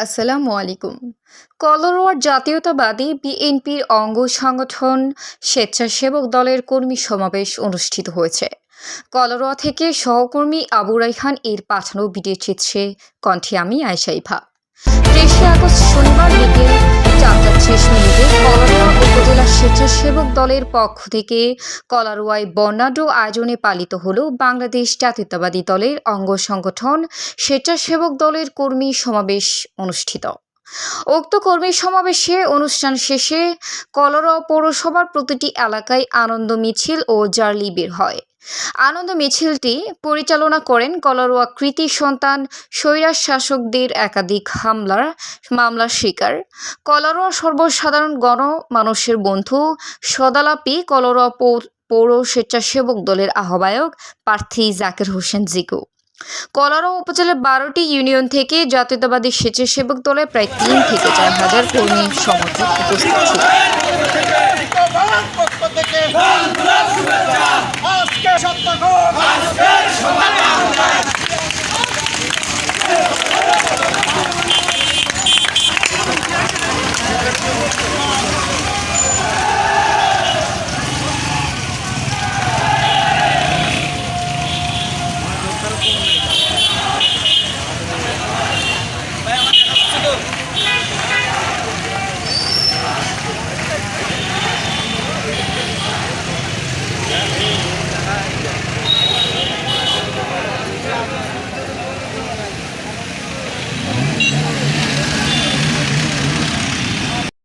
আসসালামু আলাইকুম। কলরোয়ার জাতীয়তাবাদী বিএনপির অঙ্গ সংগঠন স্বেচ্ছাসেবক দলের কর্মী সমাবেশ অনুষ্ঠিত হয়েছে। কলরোয়া থেকে সহকর্মী আবু রাইহান এর পাঠানো ভিডিও চিত্রে কণ্ঠে আমি আয়েশা ইভা। ৩০ আগস্ট শনিবার বিকেল ৪:৩০ কলারোয়া উপজেলা স্বেচ্ছাসেবক দলের পক্ষ থেকে কলারোয়ায় বর্ণাঢ্য আয়োজনে পালিত হল বাংলাদেশ জাতীয়তাবাদী দলের অঙ্গ সংগঠন স্বেচ্ছাসেবক দলের কর্মী সমাবেশ অনুষ্ঠিত। উক্ত কর্মী সমাবেশে অনুষ্ঠান শেষে কলারোয়া পৌরসভার প্রতিটি এলাকায় আনন্দ মিছিল ও র্যালি বের হয়। আনন্দ মিছিলটি পরিচালনা করেন কলারোয়া কৃতি সন্তান স্বৈরাজ শাসকদের একাধিক মামলার শিকার কলারোয়া সর্বসাধারণ গণমানুষের বন্ধু সদালাপি কলারোয়া পৌর স্বেচ্ছাসেবক দলের আহ্বায়ক প্রার্থী জাকির হোসেন জিকু। কলারোয়া উপজেলার 12টি ইউনিয়ন থেকে জাতীয়তাবাদী স্বেচ্ছাসেবক দলে প্রায় 3 থেকে 4 হাজার কর্মী সমর্থক উপস্থিত ছিল। আজকে